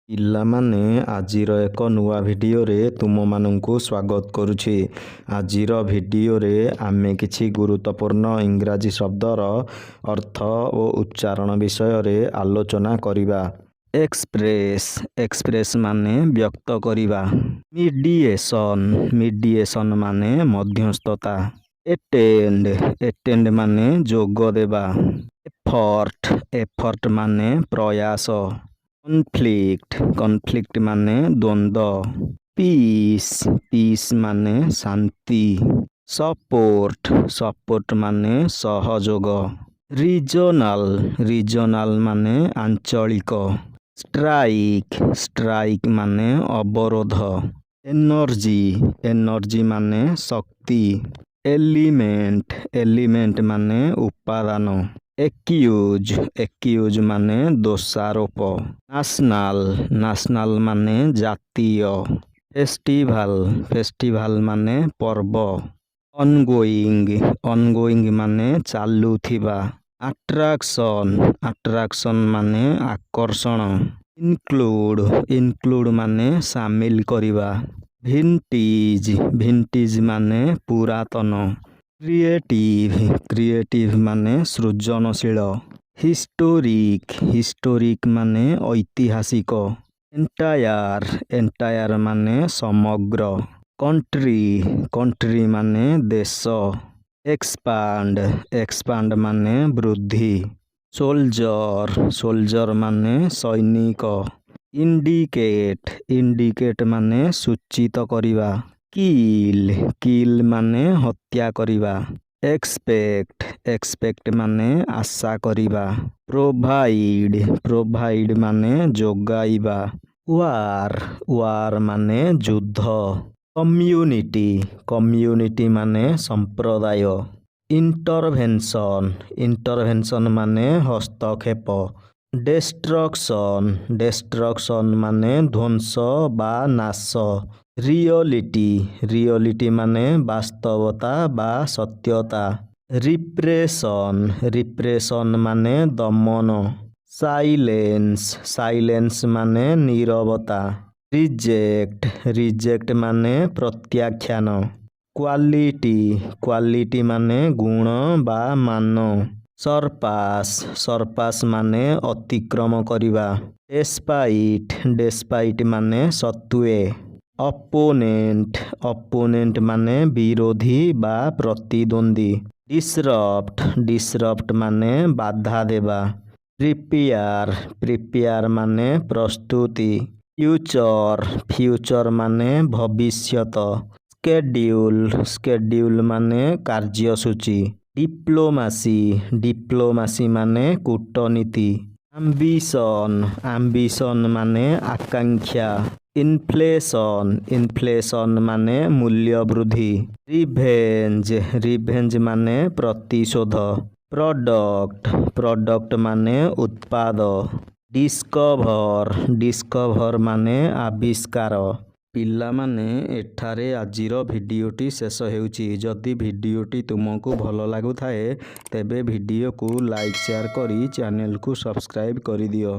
ପିଲାମାନେ ଆଜିର ଏକ ନୂଆ ଭିଡ଼ିଓରେ ତୁମମାନଙ୍କୁ ସ୍ୱାଗତ କରୁଛି। ଆଜିର ଭିଡ଼ିଓରେ ଆମେ କିଛି ଗୁରୁତ୍ୱପୂର୍ଣ୍ଣ ଇଂରାଜୀ ଶବ୍ଦର ଅର୍ଥ ଓ ଉଚ୍ଚାରଣ ବିଷୟରେ ଆଲୋଚନା କରିବା। ଏକ୍ସପ୍ରେସ୍ ମାନେ ବ୍ୟକ୍ତ କରିବା। ମିଡ଼ିଏସନ୍ ମାନେ ମଧ୍ୟସ୍ଥତା। ଏଟେଣ୍ଡ ମାନେ ଯୋଗ ଦେବା। ଏଫର୍ଟ ମାନେ ପ୍ରୟାସ। କନଫ୍ଲିକ୍ଟ ମାନେ ଦ୍ୱନ୍ଦ୍ୱ। ପିସ୍ ମାନେ ଶାନ୍ତି। ସପୋର୍ଟ ମାନେ ସହଯୋଗ। ରିଜନାଲ ମାନେ ଆଞ୍ଚଳିକ। ଷ୍ଟ୍ରାଇକ୍ ମାନେ ଅବରୋଧ। ଏନର୍ଜି ମାନେ ଶକ୍ତି। ଏଲିମେଣ୍ଟ ମାନେ ଉପାଦାନ। ଏକ୍ୟୁଜ ମାନେ ଦୋଷାରୋପ। ନାସନାଲ ମାନେ ଜାତୀୟ। ଫେଷ୍ଟିଭାଲ ମାନେ ପର୍ବ। ଅନଗୋଇଂ ମାନେ ଚାଲୁଥିବା। ଆଟ୍ରାକ୍ସନ ମାନେ ଆକର୍ଷଣ। ଇନକ୍ଲୁଡ ମାନେ ସାମିଲ କରିବା। ଭିଣ୍ଟିଜ ମାନେ ପୁରାତନ। କ୍ରିଏଟିଭ ମାନେ ସୃଜନଶୀଳ। ହିଷ୍ଟୋରିକ ମାନେ ଐତିହାସିକ। ଏଣ୍ଟାୟାର ମାନେ ସମଗ୍ର। କଣ୍ଟ୍ରି ମାନେ ଦେଶ। ଏକ୍ସପାଣ୍ଡ ମାନେ ବୃଦ୍ଧି। ସୋଲଜର ମାନେ ସୈନିକ। ଇଣ୍ଡିକେଟ ମାନେ ସୂଚିତ କରିବା। କିଲ୍ ମାନେ ହତ୍ୟା କରିବା। ଏକ୍ସପେକ୍ଟ ମାନେ ଆଶା କରିବା। ପ୍ରୋଭାଇଡ ମାନେ ଯୋଗାଇବା। ୱାର ମାନେ ଯୁଦ୍ଧ। କମ୍ୟୁନିଟି ମାନେ ସମ୍ପ୍ରଦାୟ। ଇଣ୍ଟରଭେନସନ ମାନେ ହସ୍ତକ୍ଷେପ। ଡେଷ୍ଟ୍ରକ୍ସନ ମାନେ ଧ୍ୱଂସ ବା ନାଶ। ରିଅଲିଟି ମାନେ ବାସ୍ତବତା ବା ସତ୍ୟତା। ରିପ୍ରେସନ ମାନେ ଦମନ। ସାଇଲେନ୍ସ ମାନେ ନୀରବତା। ରିଜେକ୍ଟ ମାନେ ପ୍ରତ୍ୟାଖ୍ୟାନ। କ୍ୱାଲିଟି ମାନେ ଗୁଣ ବା ମାନ। ସରପାସ ମାନେ ଅତିକ୍ରମ କରିବା। ଡେସ୍ପାଇଟ୍ ମାନେ ସତ୍ତ୍ୱେ। ଅପୋନେଣ୍ଟ ମାନେ ବିରୋଧୀ ବା ପ୍ରତିଦ୍ୱନ୍ଦ୍ୱୀ। ଡିସରପ୍ଟ ମାନେ ବାଧା ଦେବା। ପ୍ରିପେୟାର ମାନେ ପ୍ରସ୍ତୁତି। ଫ୍ୟୁଚର ମାନେ ଭବିଷ୍ୟତ। ସ୍କେଡ୍ୟୁଲ ମାନେ କାର୍ଯ୍ୟସୂଚୀ। ଡିପ୍ଲୋମାସି ମାନେ କୂଟନୀତି। ଆମ୍ବିସନ ମାନେ ଆକାଂକ୍ଷା। ଇନଫ୍ଲେସନ ମାନେ ମୂଲ୍ୟ ବୃଦ୍ଧି। ରିଭେଞ୍ଜ ମାନେ ପ୍ରତିଶୋଧ। ପ୍ରଡକ୍ଟ ମାନେ ଉତ୍ପାଦ। ଡିସ୍କଭର ମାନେ ଆବିଷ୍କାର। ପିଲାମାନେ, ଏଠାରେ ଆଜିର ଭିଡ଼ିଓଟି ଶେଷ ହେଉଛି। ଯଦି ଭିଡ଼ିଓଟି ତୁମକୁ ଭଲ ଲାଗୁଥାଏ ତେବେ ଭିଡ଼ିଓକୁ ଲାଇକ୍ ସେୟାର କରି ଚ୍ୟାନେଲକୁ ସବସ୍କ୍ରାଇବ୍ କରିଦିଅ।